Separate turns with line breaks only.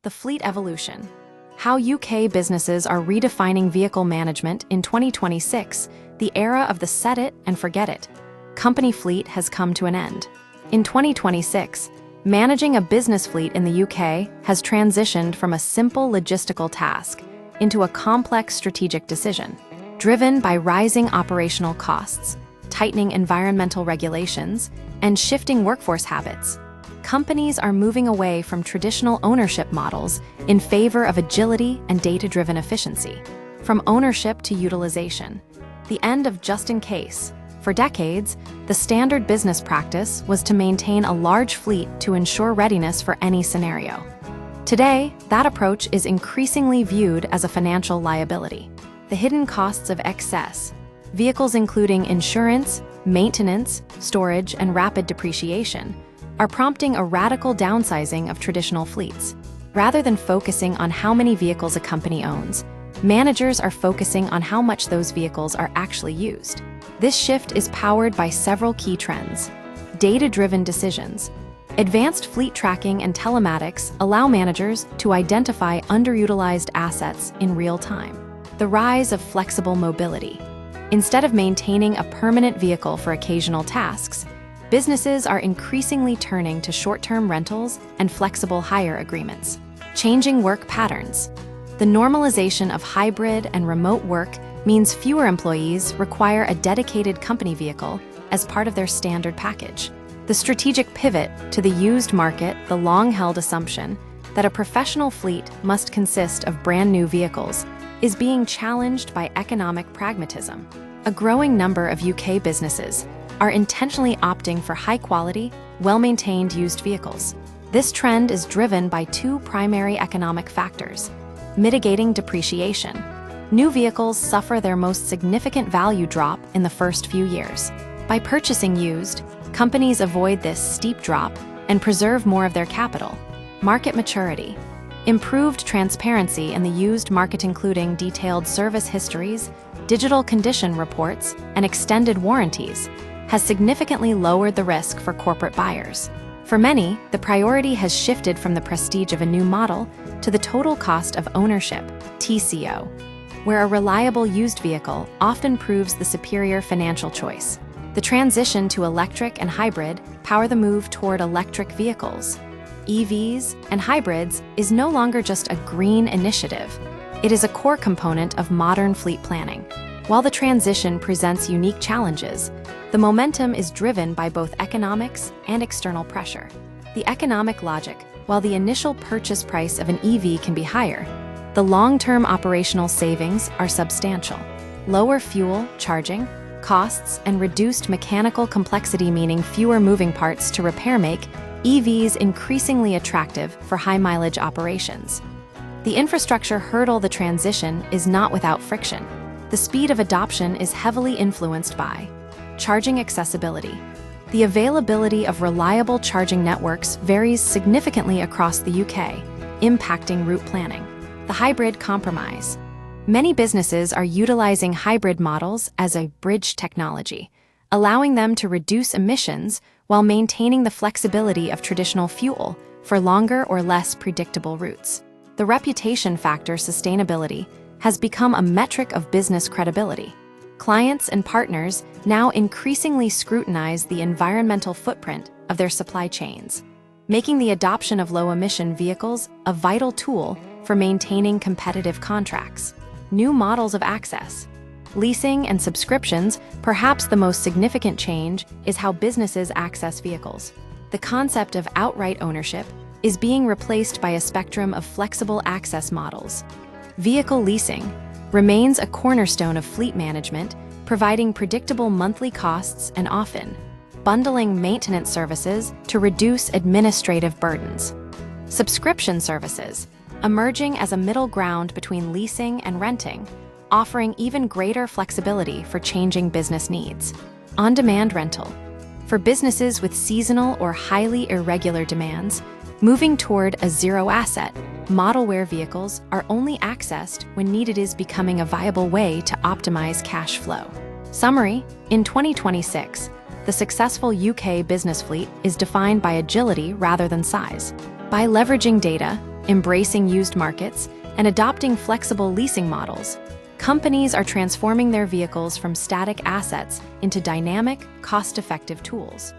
The fleet evolution. How UK businesses are redefining vehicle management in 2026, the era of the set it and forget it. Company fleet has come to an end. In 2026, managing a business fleet in the UK has transitioned from a simple logistical task into a complex strategic decision, driven by rising operational costs, tightening environmental regulations, and shifting workforce habits. Companies are moving away from traditional ownership models in favor of agility and data-driven efficiency. From ownership to utilization, the end of just in case. For decades, the standard business practice was to maintain a large fleet to ensure readiness for any scenario. Today, that approach is increasingly viewed as a financial liability. The hidden costs of excess, vehicles including insurance, maintenance, storage, and rapid depreciation, are prompting a radical downsizing of traditional fleets. Rather than focusing on how many vehicles a company owns, managers are focusing on how much those vehicles are actually used. This shift is powered by several key trends. Data-driven decisions. Advanced fleet tracking and telematics allow managers to identify underutilized assets in real time. The rise of flexible mobility. Instead of maintaining a permanent vehicle for occasional tasks, businesses are increasingly turning to short-term rentals and flexible hire agreements. Changing work patterns. The normalization of hybrid and remote work means fewer employees require a dedicated company vehicle as part of their standard package. The strategic pivot to the used market, the long-held assumption that a professional fleet must consist of brand-new vehicles, is being challenged by economic pragmatism. A growing number of UK businesses are intentionally opting for high-quality, well-maintained used vehicles. This trend is driven by two primary economic factors: mitigating depreciation. New vehicles suffer their most significant value drop in the first few years. By purchasing used, companies avoid this steep drop and preserve more of their capital. Market maturity. Improved transparency in the used market, including detailed service histories, digital condition reports, and extended warranties, has significantly lowered the risk for corporate buyers. For many, the priority has shifted from the prestige of a new model to the total cost of ownership, TCO, where a reliable used vehicle often proves the superior financial choice. The transition to electric and hybrid power the move toward electric vehicles. EVs and hybrids is no longer just a green initiative. It is a core component of modern fleet planning. While the transition presents unique challenges, the momentum is driven by both economics and external pressure. The economic logic: while the initial purchase price of an EV can be higher, the long-term operational savings are substantial. Lower fuel, charging costs, and reduced mechanical complexity, meaning fewer moving parts to repair, make EVs increasingly attractive for high-mileage operations. The infrastructure hurdle: the transition is not without friction. The speed of adoption is heavily influenced by charging accessibility. The availability of reliable charging networks varies significantly across the UK, impacting route planning. The hybrid compromise. Many businesses are utilizing hybrid models as a bridge technology, allowing them to reduce emissions while maintaining the flexibility of traditional fuel for longer or less predictable routes. The reputation factor: sustainability has become a metric of business credibility. Clients and partners now increasingly scrutinize the environmental footprint of their supply chains, making the adoption of low-emission vehicles a vital tool for maintaining competitive contracts. New models of access. Leasing and subscriptions. Perhaps the most significant change is how businesses access vehicles. The concept of outright ownership is being replaced by a spectrum of flexible access models. Vehicle leasing remains a cornerstone of fleet management, providing predictable monthly costs and often bundling maintenance services to reduce administrative burdens. Subscription services, emerging as a middle ground between leasing and renting, offering even greater flexibility for changing business needs. On-demand rental. For businesses with seasonal or highly irregular demands, moving toward a zero-asset model where vehicles are only accessed when needed is becoming a viable way to optimize cash flow. Summary: in 2026, the successful UK business fleet is defined by agility rather than size. By leveraging data, Embracing used markets and adopting flexible leasing models, companies are transforming their vehicles from static assets into dynamic, cost-effective tools.